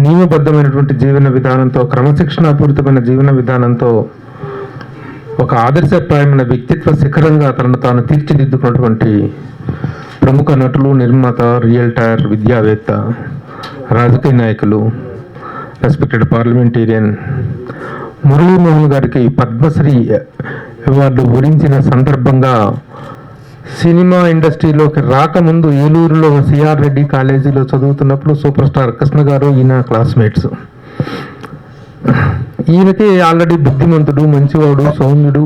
నియమబద్ధమైనటువంటి జీవన విధానంతో, క్రమశిక్షణాపూరితమైన జీవన విధానంతో ఒక ఆదర్శప్రాయమైన వ్యక్తిత్వ శిఖరంగా తనను తాను తీర్చిదిద్దుకున్నటువంటి ప్రముఖ నటులు, నిర్మాత, రియల్టర్, విద్యావేత్త, రాజకీయ నాయకులు, రెస్పెక్టెడ్ పార్లమెంటేరియన్ మురళీమోహన్ గారికి పద్మశ్రీ అవార్డు వరించిన సందర్భంగా సినిమా ఇండస్ట్రీలోకి రాకముందు ఏలూరులో సిఆర్ రెడ్డి కాలేజీలో చదువుతున్నప్పుడు సూపర్ స్టార్ కృష్ణ గారు ఈయన క్లాస్మేట్స్. ఈయనకి ఆల్రెడీ బుద్ధిమంతుడు, మంచివాడు, సౌమ్యుడు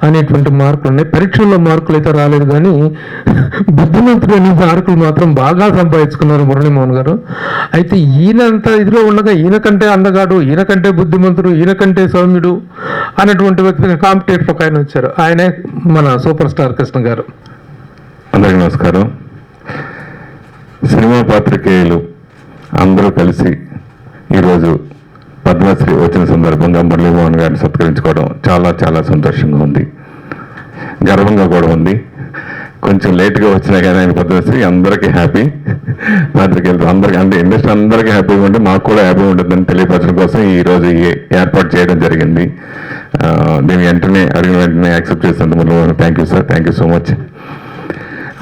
అనేటువంటి మార్కులు ఉన్నాయి. పరీక్షల్లో మార్కులు అయితే రాలేదు, కానీ బుద్ధిమంతుడు అనే మార్కులు మాత్రం బాగా సంపాదించుకున్నారు మురళీమోహన్ గారు. అయితే ఈయనంత ఇదిలో ఉండగా ఈయనకంటే అందగాడు, ఈయనకంటే బుద్ధిమంతుడు, ఈయనకంటే సౌమ్యుడు అనేటువంటి వ్యక్తిగా కాంపిటేటర్ ఒక ఆయన వచ్చారు. ఆయనే మన సూపర్ స్టార్ కృష్ణ గారు. అందరికీ నమస్కారం. సినిమా పాత్రికేయులు అందరూ కలిసి ఈరోజు పద్మశ్రీ వచ్చిన సందర్భంగా మురళీమోహన్ గారిని సత్కరించుకోవడం చాలా చాలా సంతోషంగా ఉంది, గర్వంగా కూడా ఉంది. కొంచెం లేట్గా వచ్చినా కానీ ఆయన పద్మశ్రీ అందరికీ హ్యాపీ. పాత్రికేయులు అందరికీ, అంటే ఇండస్ట్రీ అందరికీ హ్యాపీగా ఉంటే మాకు కూడా హ్యాపీ ఉంటుందని తెలియపరచడం కోసం ఈరోజు ఏర్పాటు చేయడం జరిగింది. దీన్ని అడిగిన వెంటనే యాక్సెప్ట్ చేసినందుకు Muralimohan thank you sir, thank you so much.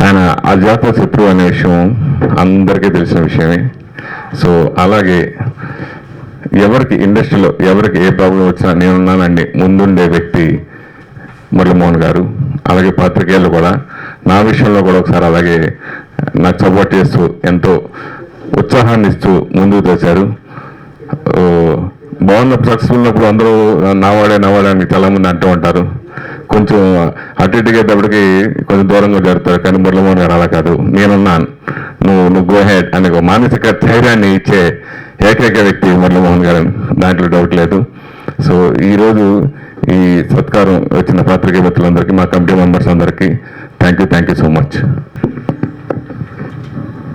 ఆయన అజాత శత్రువు అనే విషయం అందరికీ తెలిసిన విషయమే. సో అలాగే ఎవరికి ఇండస్ట్రీలో ఎవరికి ఏ ప్రాబ్లం వచ్చినా నేనున్నానండి ముందుండే వ్యక్తి మురళీమోహన్ గారు. అలాగే పాత్రికేయులు కూడా నా విషయంలో కూడా ఒకసారి అలాగే నాకు సపోర్ట్ చేస్తూ ఎంతో ఉత్సాహాన్ని ఇస్తూ ముందుకు తెచ్చారు. బాగున్నప్పుడు సక్సెస్ఫుల్ ఉన్నప్పుడు అందరూ నావాడే అని చాలామంది అంటూ ఉంటారు. కొంచెం అటు ఇటుగా అయ్యేటప్పటికి కొంచెం దూరంగా జరుగుతారు. కానీ మురళీమోహన్ గారు అలా కాదు, నేనున్నాను, నువ్వు గో హెడ్ అనే ఒక మానసిక ధైర్యాన్ని ఇచ్చే ఏకైక వ్యక్తి మురళీమోహన్ గారు, దాంట్లో డౌట్ లేదు. సో ఈరోజు ఈ సత్కారం వచ్చిన పాత్రికేయ మిత్రులందరికీ, మా కమిటీ మెంబర్స్ అందరికీ థ్యాంక్ యూ సో మచ్.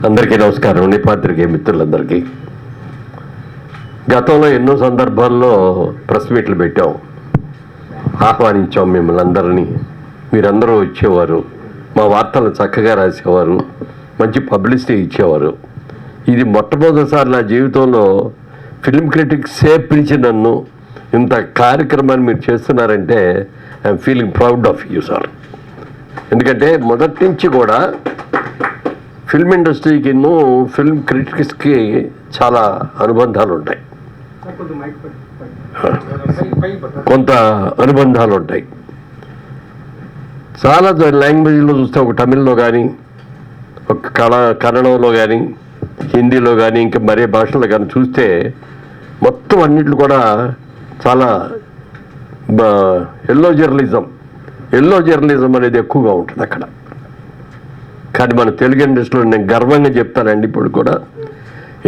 అందరికీ నమస్కారం అండి. పాత్రికేయ మిత్రులందరికీ గతంలో ఎన్నో సందర్భాల్లో ప్రెస్ మీట్లు పెట్టాం, ఆహ్వానించాం మిమ్మల్ని అందరినీ. మీరందరూ వచ్చేవారు, మా వార్తలు చక్కగా రాసేవారు, మంచి పబ్లిసిటీ ఇచ్చేవారు. ఇది మొట్టమొదటిసారి నా జీవితంలో ఫిల్మ్ క్రిటిక్సే పిలిచి నన్ను ఇంత కార్యక్రమాన్ని మీరు చేస్తున్నారంటే I'm feeling proud of you sir. ఎందుకంటే మొదటి నుంచి కూడా ఫిల్మ్ ఇండస్ట్రీకి ఫిల్మ్ క్రిటిక్స్కి చాలా అనుబంధాలు ఉంటాయి, కొంత అనుబంధాలు ఉంటాయి. చాలా లాంగ్వేజ్లో చూస్తే, ఒక తమిళ్లో కానీ, ఒక కన్నడంలో కానీ, హిందీలో కానీ, ఇంకా మరే భాషలో కానీ చూస్తే మొత్తం అన్నిట్లు కూడా చాలా ఎల్లో జర్నలిజం అనేది ఎక్కువగా ఉంటుంది అక్కడ. కానీ మన తెలుగు ఇండస్ట్రీలో నేను గర్వంగా చెప్తానండి, ఇప్పుడు కూడా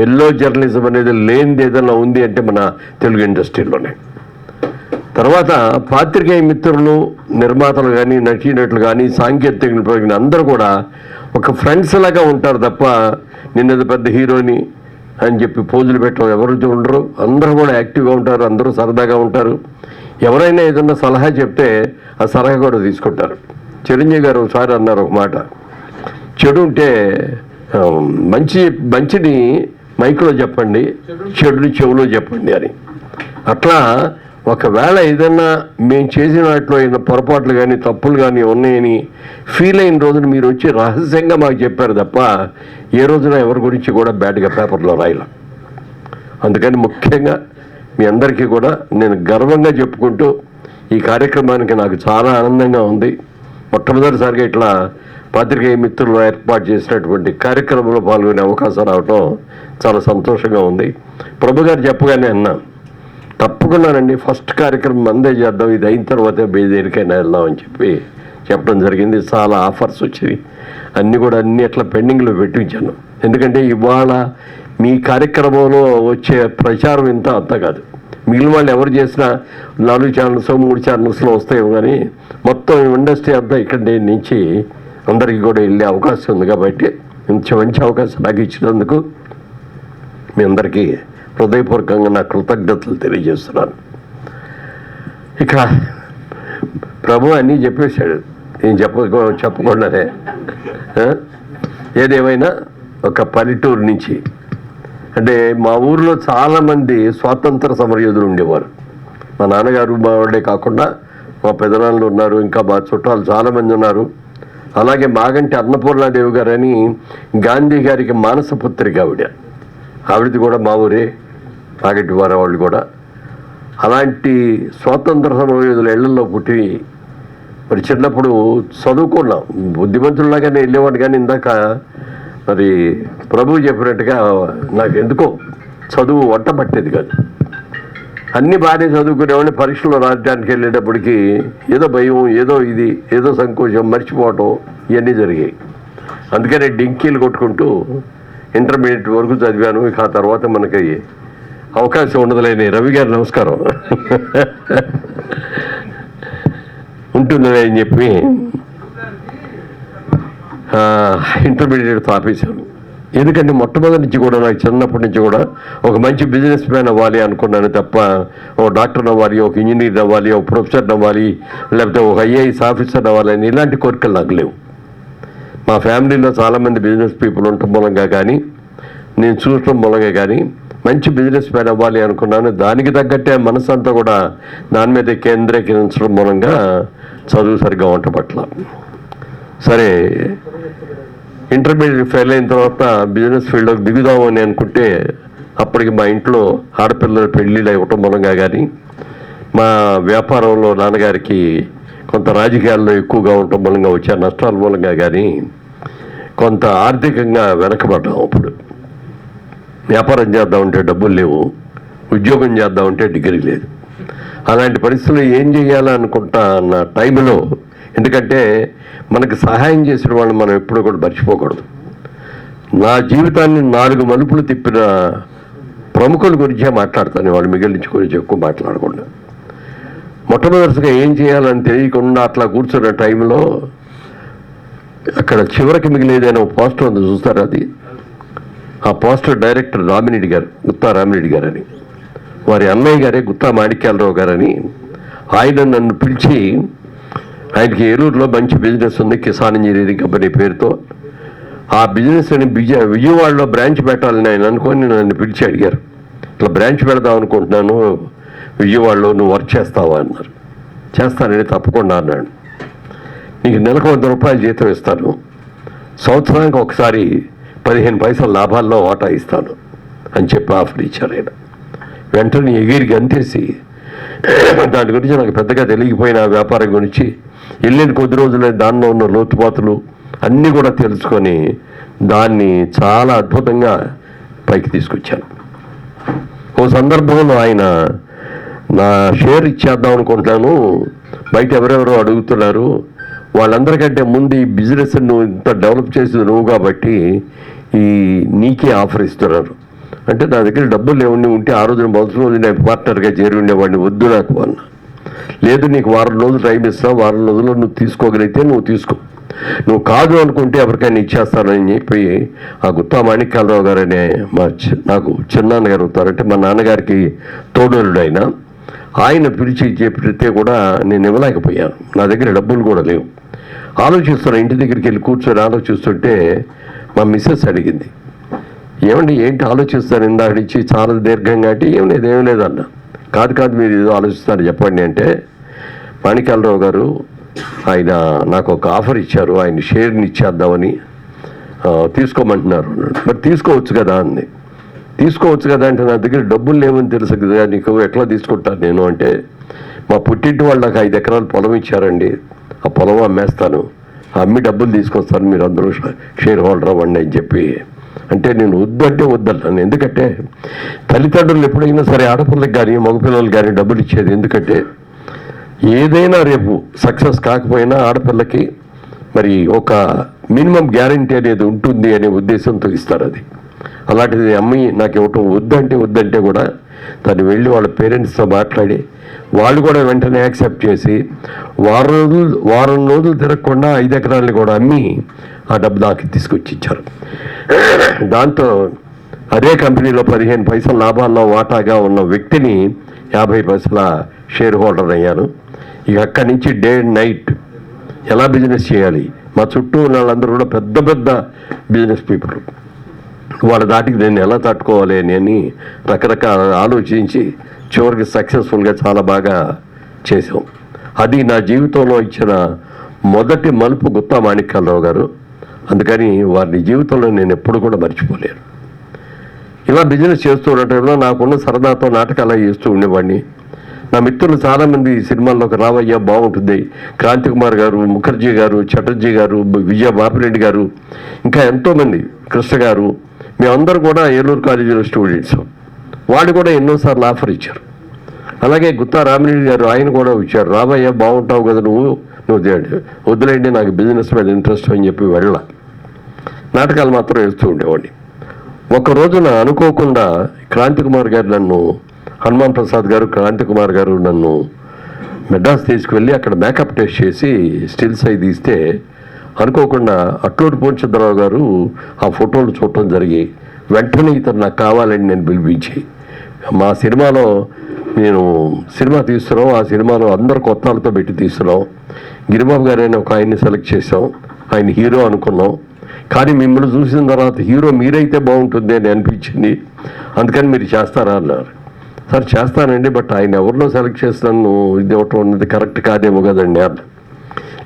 ఎల్లో జర్నలిజం అనేది లేనిది ఏదైనా ఉంది అంటే మన తెలుగు ఇండస్ట్రీలోనే. తర్వాత పాత్రికేయ మిత్రులు, నిర్మాతలు కానీ, నటీనటులు కానీ, సాంకేతికులు కానీ అందరూ కూడా ఒక ఫ్రెండ్స్ లాగా ఉంటారు తప్ప నిన్నది పెద్ద హీరోని అని చెప్పి పోజులు పెట్టడం ఎవరు ఉండరు. అందరూ కూడా యాక్టివ్గా ఉంటారు, అందరూ సరదాగా ఉంటారు. ఎవరైనా ఏదన్నా సలహా చెప్తే ఆ సలహా కూడా తీసుకుంటారు. చిరంజీవి గారు ఒకసారి అన్నారు ఒక మాట, చెడు ఉంటే మంచిని మైక్లో చెప్పండి, చెడుని చెవులో చెప్పండి అని. అట్లా ఒకవేళ ఏదన్నా మేము చేసిన వాటిలో ఏదైనా పొరపాట్లు కానీ, తప్పులు కానీ ఉన్నాయని ఫీల్ అయిన రోజున మీరు వచ్చి రహస్యంగా మాకు చెప్పారు తప్ప ఏ రోజున ఎవరి గురించి కూడా బ్యాడ్గా పేపర్లో రాయాల. అందుకని ముఖ్యంగా మీ అందరికీ కూడా నేను గర్వంగా చెప్పుకుంటూ, ఈ కార్యక్రమానికి నాకు చాలా ఆనందంగా ఉంది. మొట్టమొదటిసారిగా ఇట్లా పాత్రికేయ మిత్రులు ఏర్పాటు చేసినటువంటి కార్యక్రమంలో పాల్గొనే అవకాశం రావటం చాలా సంతోషంగా ఉంది. ప్రభు గారు చెప్పగానే అన్నా, తప్పకుండానండి ఫస్ట్ కార్యక్రమం అందే చేద్దాం, ఇది అయిన తర్వాతే దేనికైనా వెళ్దామని చెప్పడం జరిగింది. చాలా ఆఫర్స్ వచ్చాయి, అన్నీ అట్లా పెండింగ్లో పెట్టించాను. ఎందుకంటే ఇవాళ మీ కార్యక్రమంలో వచ్చే ప్రచారం అంత కాదు. మిగిలిన వాళ్ళు ఎవరు చేసినా 4 ఛానల్స్ 3 ఛానల్స్లో వస్తాయేమో, కానీ మొత్తం ఇండస్ట్రీ అంతా ఇక్కడి నుంచి అందరికీ కూడా వెళ్ళే అవకాశం ఉంది. కాబట్టి ఇంత మంచి అవకాశం నాకు ఇచ్చినందుకు మీ అందరికీ హృదయపూర్వకంగా నా కృతజ్ఞతలు తెలియజేస్తున్నాను. ఇక ప్రభు అన్నీ చెప్పేశాడు, నేను చెప్పకుండానే. ఏదేమైనా ఒక పల్లెటూరు నుంచి అంటే మా ఊర్లో చాలామంది స్వాతంత్ర సమరయోధులు ఉండేవారు. మా నాన్నగారు మా వాళ్ళే కాకుండా మా పెదనాన్నలు ఉన్నారు, ఇంకా మా చుట్టాలు చాలామంది ఉన్నారు. అలాగే మాగంటి అన్నపూర్ణాదేవి గారు అని గాంధీ గారికి మానసపుత్రిక ఆవిడది కూడా మా ఊరే, మాగంటి వారు వాళ్ళు కూడా. అలాంటి స్వాతంత్ర సమరయోధుల ఇళ్లలో పుట్టి మరి చిన్నప్పుడు చదువుకున్నాం, బుద్ధిమంతుల్లాగానే వెళ్ళేవాడు. కానీ ఇందాక మరి ప్రభువు చెప్పినట్టుగా నాకు ఎందుకో చదువు వంట పట్టేది కాదు. అన్ని బాగానే చదువుకునేవాడిని, పరీక్షలో రాయడానికి వెళ్ళేటప్పటికి ఏదో భయం, ఏదో సంకోచం, మర్చిపోవటం ఇవన్నీ జరిగాయి. అందుకనే డింకీలు కొట్టుకుంటూ ఇంటర్మీడియట్ వరకు చదివాను. ఇక ఆ తర్వాత మనకి అవకాశం ఉండదులేని. రవి గారు నమస్కారం. ఉంటుందని అని చెప్పి ఇంటర్మీడియట్ ఆపేశాను. ఎందుకంటే మొట్టమొదటి నుంచి కూడా నాకు చిన్నప్పటి నుంచి కూడా ఒక మంచి బిజినెస్ మ్యాన్ అవ్వాలి అనుకున్నాను తప్ప ఒక డాక్టర్ అవ్వాలి, ఒక ఇంజనీర్ అవ్వాలి, ఒక ప్రొఫెసర్ అవ్వాలి, లేకపోతే ఒక ఐఏఎస్ ఆఫీసర్ అవ్వాలి అని ఇలాంటి కోరికలు నాకు లేవు. మా ఫ్యామిలీలో చాలామంది బిజినెస్ పీపుల్ ఉండటం మూలంగా కానీ, నేను చూడటం మూలంగా కానీ మంచి బిజినెస్ మ్యాన్ అవ్వాలి అనుకున్నాను. దానికి తగ్గట్టే మనసు అంతా కూడా దాని మీద కేంద్రీకరించడం మూలంగా చదువు సరిగ్గా వంట పట్ల. సరే, ఇంటర్మీడియట్ ఫెయిల్ అయిన తర్వాత బిజినెస్ ఫీల్డ్లోకి దిగుదాము అని అనుకుంటే అప్పటికి మా ఇంట్లో ఆడపిల్లల పెళ్ళిళ్ళు ఇవ్వటం మూలంగా కానీ, మా వ్యాపారంలో నాన్నగారికి కొంత రాజకీయాల్లో ఎక్కువగా ఉండటం మూలంగా వచ్చే నష్టాల మూలంగా కానీ కొంత ఆర్థికంగా వెనకబడ్డాం. అప్పుడు వ్యాపారం చేద్దామంటే డబ్బులు లేవు, ఉద్యోగం చేద్దామంటే డిగ్రీ లేదు. అలాంటి పరిస్థితుల్లో ఏం చేయాలనుకుంటా అన్న టైంలో, ఎందుకంటే మనకు సహాయం చేసిన వాళ్ళు మనం ఎప్పుడూ కూడా మర్చిపోకూడదు. నా జీవితాన్ని 4 మలుపులు తిప్పిన ప్రముఖుల గురించే మాట్లాడతాను, వాళ్ళు మిగిలించి గురించి ఎక్కువ మాట్లాడకుండా. మొట్టమొదటిగా ఏం చేయాలని తెలియకుండా అట్లా కూర్చున్న టైంలో అక్కడ చివరికి మిగిలేదైనా ఒక పోస్టర్ ఉంది, చూస్తారు అది. ఆ పోస్టర్ డైరెక్టర్ రామిరెడ్డి గారు, గుత్తా రామిరెడ్డి గారు అని, వారి అన్నయ్య గారే గుత్తా మాణిక్యాలరావు గారని. ఆయన నన్ను పిలిచి, ఆయనకి ఏలూరులో మంచి బిజినెస్ ఉంది, కిసాన్ ఇంజనీరింగ్ కంపెనీ పేరుతో. ఆ బిజినెస్ అని విజయవాడలో బ్రాంచ్ పెట్టాలని ఆయన అనుకొని నన్ను పిలిచి అడిగారు, ఇట్లా బ్రాంచ్ పెడదాం అనుకుంటున్నాను విజయవాడలో, నువ్వు వర్క్ చేస్తావా అన్నారు. చేస్తానండి, తప్పకుండా అన్నాడు. నీకు నెలకు 100 రూపాయలు జీతం ఇస్తాను, సంవత్సరానికి ఒకసారి 15 పైసల లాభాల్లో వాటా ఇస్తాను అని చెప్పి ఆఫర్ ఇచ్చారు ఆయన. వెంటనే ఎగిరి గంతేసి, దాని గురించి నాకు పెద్దగా తెలియకపోయిన వ్యాపారం గురించి వెళ్ళిన కొద్ది రోజులే దానిలో ఉన్న లోతుపాతులు అన్నీ కూడా తెలుసుకొని దాన్ని చాలా అద్భుతంగా పైకి తీసుకొచ్చాను. ఓ సందర్భంలో ఆయన, నా షేర్ ఇచ్చేద్దాం అనుకుంటున్నాను, బయట ఎవరెవరో అడుగుతున్నారు, వాళ్ళందరికంటే ముందు ఈ బిజినెస్ నువ్వు ఇంత డెవలప్ చేసేది నువ్వు కాబట్టి నీకే ఆఫర్ ఇస్తున్నారు అంటే, నా దగ్గర డబ్బులు లేవండి, ఉంటే ఆ రోజున మొదటి రోజు నేను పార్ట్నర్గా చేరి ఉండేవాడిని, వద్దు నాకు అన్నా. లేదు, నీకు వారం రోజులు టైం ఇస్తావు, వారం రోజుల్లో నువ్వు తీసుకోగలిగితే నువ్వు తీసుకో, నువ్వు కాదు అనుకుంటే ఎవరికైనా ఇచ్చేస్తానని చెప్పి ఆ గుత్తా మాణిక్యాలరావు గారు అనే నాకు చిన్నాన్నగారు అవుతారంటే మా నాన్నగారికి తోడోలుడు ఆయన పిలిచి చెప్తే కూడా నేను ఇవ్వలేకపోయాను. నా దగ్గర డబ్బులు కూడా లేవు. ఆలోచిస్తాను, ఇంటి దగ్గరికి వెళ్ళి కూర్చొని ఆలోచిస్తుంటే మా మిస్సెస్ అడిగింది, ఏమండి ఏంటి ఆలోచిస్తాను ఇందాక నుంచి చాలా దీర్ఘంగా అంటే, ఏం లేదన్న. కాదు మీరు ఏదో ఆలోచిస్తారు చెప్పండి అంటే, మాణిక్యాలరావు గారు ఆయన నాకు ఒక ఆఫర్ ఇచ్చారు, ఆయన షేర్ని ఇచ్చేద్దామని తీసుకోమంటున్నారు. మరి తీసుకోవచ్చు కదా అంది. తీసుకోవచ్చు కదా అంటే, నా దగ్గర డబ్బులు లేవని తెలుసు కదా నీకు, ఎట్లా తీసుకుంటాను నేను అంటే, మా పుట్టింటి వాళ్ళు నాకు 5 ఎకరాలు పొలం ఇచ్చారండి, ఆ పొలం అమ్మేస్తాను, అమ్మి డబ్బులు తీసుకొస్తాను, మీరు అందరూ షేర్ హోల్డర్ అవ్వండి అని చెప్పి అంటే, నేను వద్దన్నాను. ఎందుకంటే తల్లిదండ్రులు ఎప్పుడైనా సరే ఆడపిల్లకి కానీ మగపిల్లలకు కానీ డబ్బులు ఇచ్చేది, ఎందుకంటే ఏదైనా రేపు సక్సెస్ కాకపోయినా ఆడపిల్లకి మరి ఒక మినిమం గ్యారంటీ అనేది ఉంటుంది అనే ఉద్దేశంతో ఇస్తారు. అది అలాంటిది అమ్మి నాకు ఇవ్వటం వద్దంటే కూడా తను వెళ్ళి వాళ్ళ పేరెంట్స్తో మాట్లాడి వాళ్ళు కూడా వెంటనే యాక్సెప్ట్ చేసి వారం రోజులు తిరగకుండా 5 ఎకరాలని కూడా అమ్మి ఆ డబ్బు నాకు తీసుకొచ్చి ఇచ్చారు. దాంతో అదే కంపెనీలో 15 పైసల లాభాల్లో వాటాగా ఉన్న వ్యక్తిని 50 పైసల షేర్ హోల్డర్ అయ్యాను. ఇక అక్కడి నుంచి డే అండ్ నైట్ ఎలా బిజినెస్ చేయాలి, మా చుట్టూ ఉన్న వాళ్ళందరూ కూడా పెద్ద బిజినెస్ పీపుల్, వాళ్ళ దాటికి నేను ఎలా తట్టుకోవాలి అని రకరకాల ఆలోచించి చివరికి సక్సెస్ఫుల్గా చాలా బాగా చేసాం. అది నా జీవితంలో ఇచ్చిన మొదటి మలుపు గుత్తా మాణిక్యాలరావు గారు. అందుకని వారి జీవితంలో నేను ఎప్పుడు కూడా మర్చిపోలేను. ఇలా బిజినెస్ చేస్తూ ఉండటంలో నాకున్న సరదాతో నాటకాలు చేస్తూ ఉండేవాడిని. నా మిత్రులు చాలామంది సినిమాల్లోకి రావయ్యా బాగుంటుంది, క్రాంతి కుమార్ గారు, ముఖర్జీ గారు, చటర్జీ గారు, విజయ బాపిరెడ్డి గారు, ఇంకా ఎంతోమంది, కృష్ణ గారు, మేమందరూ కూడా ఏలూరు కాలేజీలో స్టూడెంట్స్. వాళ్ళు కూడా ఎన్నోసార్లు ఆఫర్ ఇచ్చారు. అలాగే గుత్తా రామిరెడ్డి గారు, ఆయన కూడా ఇచ్చారు, రావయ్యా బాగుంటావు కదా నువ్వు వద్దులేండి నాకు బిజినెస్ మీద ఇంట్రెస్ట్ అని చెప్పి వెళ్ళ నాటకాలు మాత్రం వేస్తూ ఉండేవాడిని. ఒక రోజున అనుకోకుండా క్రాంతి కుమార్ గారు నన్ను, హనుమాన్ ప్రసాద్ గారు, క్రాంతి కుమార్ గారు నన్ను మెడ్రాస్ తీసుకువెళ్ళి అక్కడ మేకప్ టెస్ట్ చేసి స్టిల్స్ అయి తీస్తే అనుకోకుండా అట్లూరి పూర్ణచంద్రరావు గారు ఆ ఫోటోలు చూడటం జరిగి వెంటనే ఇతను నాకు కావాలని నేను పిలిపించి, మా సినిమాలో నేను సినిమా తీస్తున్నాం, ఆ సినిమాలో అందరు కొత్తాలతో పెట్టి తీస్తున్నాం, గిరిబాబు గారు అయినా ఒక ఆయన్ని సెలెక్ట్ చేసాం, ఆయన హీరో అనుకున్నాం, కానీ మిమ్మల్ని చూసిన తర్వాత హీరో మీరైతే బాగుంటుంది అని అనిపించింది, అందుకని మీరు చేస్తారా అన్నారు. సార్ చేస్తానండి, బట్ ఆయన ఎవరినో సెలెక్ట్ చేస్తాను ఇది ఒకటి ఉన్నది కరెక్ట్ కాదేమో కదండి అన్న.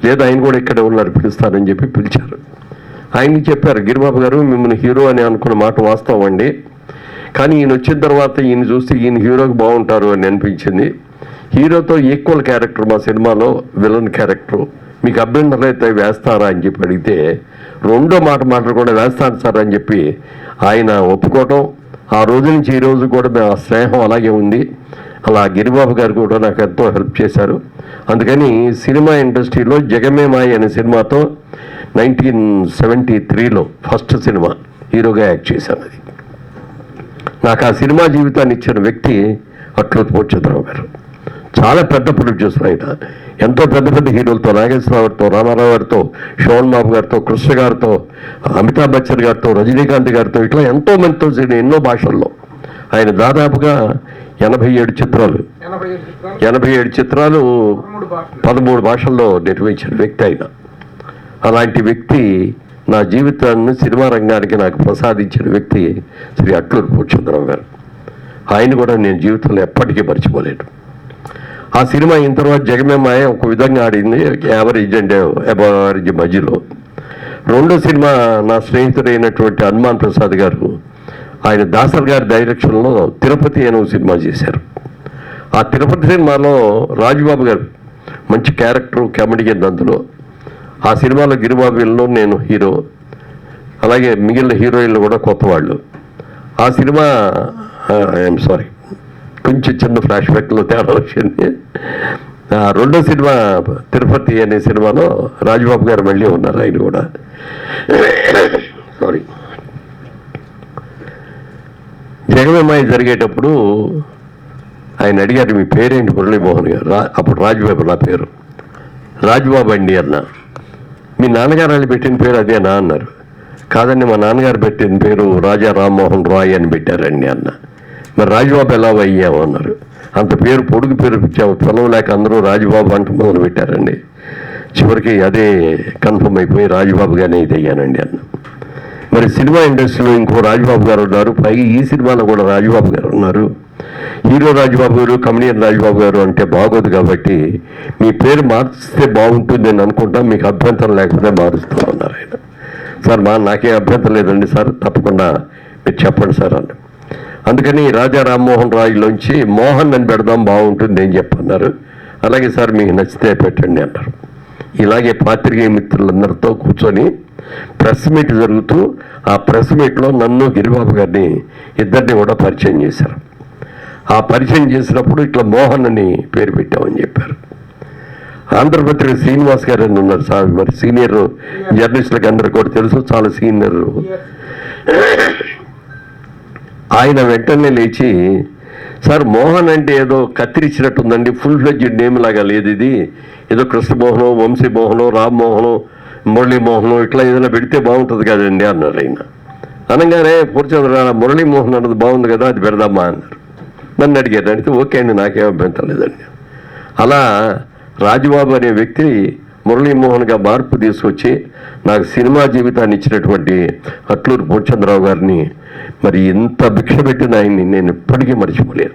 లేదా ఆయన కూడా ఇక్కడే ఉన్నారు పిలుస్తారని చెప్పి పిలిచారు. ఆయనకి చెప్పారు, గిరిబాబు గారు మిమ్మల్ని హీరో అని అనుకున్న మాట వాస్తవం అండి, కానీ ఈయన వచ్చిన తర్వాత ఈయన చూస్తే ఈయన హీరోకి బాగుంటారు అని అనిపించింది. హీరోతో ఈక్వల్ క్యారెక్టర్ మా సినిమాలో విలన్ క్యారెక్టర్, మీకు అభ్యంతరం అయితే వేస్తారా అని చెప్పి అడిగితే రెండో మాట మాట్లాడకుండా వేస్తాను సార్ అని చెప్పి ఆయన ఒప్పుకోవటం. ఆ రోజు నుంచి ఈ రోజు కూడా మేము ఆ స్నేహం అలాగే ఉంది. అలా గిరిబాబు గారు కూడా నాకు ఎంతో హెల్ప్ చేశారు. అందుకని సినిమా ఇండస్ట్రీలో జగమే మాయ అనే సినిమాతో 1973లో ఫస్ట్ సినిమా హీరోగా యాక్ట్ చేశాను. అది నాకు ఆ సినిమా జీవితాన్ని ఇచ్చిన వ్యక్తి అట్లూరి పూర్ణచంద్రరావు గారు. చాలా పెద్ద ప్రొడ్యూసర్ ఆయన. ఎంతో పెద్ద పెద్ద హీరోలతో, నాగేశ్వరరావు గారితో, రామారావు గారితో, శోభన్ బాబు గారితో, కృష్ణ గారితో, అమితాబ్ బచ్చన్ గారితో, రజనీకాంత్ గారితో, ఇట్లా ఎంతో మందితో ఎన్నో భాషల్లో ఆయన దాదాపుగా 87 చిత్రాలు 13 భాషల్లో నిర్వహించిన వ్యక్తి ఆయన. అలాంటి వ్యక్తి నా జీవితాన్ని సినిమా రంగానికి నాకు ప్రసాదించిన వ్యక్తి శ్రీ అట్లూరి పూర్ణచంద్రరావు గారు. ఆయన కూడా నేను జీవితంలో ఎప్పటికీ మర్చిపోలేను. ఆ సినిమా అయిన తర్వాత జగమే మాయ ఒక విధంగా ఆడింది, యావరేజ్ అంటే యావరేజ్ మధ్యలో. రెండో సినిమా నా స్నేహితుడైనటువంటి హనుమాన్ ప్రసాద్ గారు, ఆయన దాసర్ గారి డైరెక్షన్లో తిరుపతి అనే సినిమా చేశారు. ఆ తిరుపతి సినిమాలో రాజుబాబు గారు మంచి క్యారెక్టర్, కామెడీయన్ అందులో. ఆ సినిమాలో గిరిబాబుల్లో నేను హీరో, అలాగే మిగిలిన హీరోయిన్లు కూడా కొత్త వాళ్ళు. ఆ సినిమా ఐఎమ్ సారీ కొంచెం చిన్న ఫ్లాష్ బ్యాక్లో తేడా వచ్చింది. రెండో సినిమా తిరుపతి అనే సినిమాలో రాజుబాబు గారు మళ్ళీ ఉన్నారు, ఆయన కూడా. సారీ, జగమమ్మాయి జరిగేటప్పుడు ఆయన అడిగారు, మీ పేరేంటి? మురళీమోహన్ గారు. అప్పుడు రాజుబాబు నా పేరు. రాజుబాబు అండి అన్న. మీ నాన్నగారు అని పెట్టిన పేరు అదేనా అన్నారు. కాదండి, మా నాన్నగారు పెట్టిన పేరు రాజా రామ్మోహన్ రాయ్ అని పెట్టారండి అన్న. మరి రాజుబాబు ఎలా అయ్యాము అన్నారు. అంత పేరు పొడుగు పేరు పిచ్చాము, పిలవలేక అందరూ రాజుబాబు అంటూ మొదలు పెట్టారండి. చివరికి అదే కన్ఫర్మ్ అయిపోయి రాజుబాబుగానే ఇది అయ్యానండి అన్న. మరి సినిమా ఇండస్ట్రీలో ఇంకో రాజుబాబు గారు ఉన్నారు, పైగా ఈ సినిమాలో కూడా రాజుబాబు గారు ఉన్నారు. హీరో రాజుబాబు గారు, కమెడియన్ రాజుబాబు గారు అంటే బాగోదు, కాబట్టి మీ పేరు మార్చిస్తే బాగుంటుంది అని అనుకుంటాం, మీకు అభ్యంతరం లేకపోతే మారుస్తూ ఉన్నారు ఆయన. సార్ నాకేం అభ్యంతరం లేదండి సార్, తప్పకుండా మీరు చెప్పండి సార్ అన్న. అందుకని రాజా రామ్మోహన్ రాయ్లోంచి మోహన్ అని పెడదాం బాగుంటుంది అని చెప్పన్నారు. అలాగే సార్ మీకు నచ్చితే పెట్టండి అన్నారు. ఇలాగే పాత్రికేయ మిత్రులందరితో కూర్చొని ప్రెస్ మీట్ జరుగుతూ, ఆ ప్రెస్ మీట్లో నన్ను గిరిబాబు గారిని ఇద్దరిని కూడా పరిచయం చేశారు. ఆ పరిచయం చేసినప్పుడు ఇట్లా మోహన్ అని పేరు పెట్టామని చెప్పారు. ఆంధ్రపత్రిక శ్రీనివాస్ గారు అని ఉన్నారు సార్, మరి సీనియర్ జర్నలిస్టులకు అందరూ కూడా తెలుసు, చాలా సీనియర్. ఆయన వెంటనే లేచి, సార్ మోహన్ అంటే ఏదో కత్తిరించినట్టుందండి, ఫుల్ ఫ్లెడ్జ్డ్ నేమ్ లాగా లేదు ఇది, ఏదో కృష్ణమోహనో, వంశీమోహనో, రామ్మోహనో, మురళీమోహనో ఇట్లా ఏదైనా పెడితే బాగుంటుంది కదండి అన్నారు ఆయన. అనగానే పూర్చంద్ర మురళీమోహన్ అన్నది బాగుంది కదా, అది పెడదామా అన్నారు. నన్ను అడిగారు, అడిగితే ఓకే అండి నాకేం అభ్యంతరం లేదండి. అలా రాజుబాబు అనే వ్యక్తి మురళీమోహన్గా మార్పు తీసుకొచ్చి నాకు సినిమా జీవితాన్ని ఇచ్చినటువంటి అట్లూరు పూర్ణచంద్రరావు గారిని మరి ఇంత భిక్ష పెట్టిన ఆయన్ని నేను ఇప్పటికీ మర్చిపోలేను.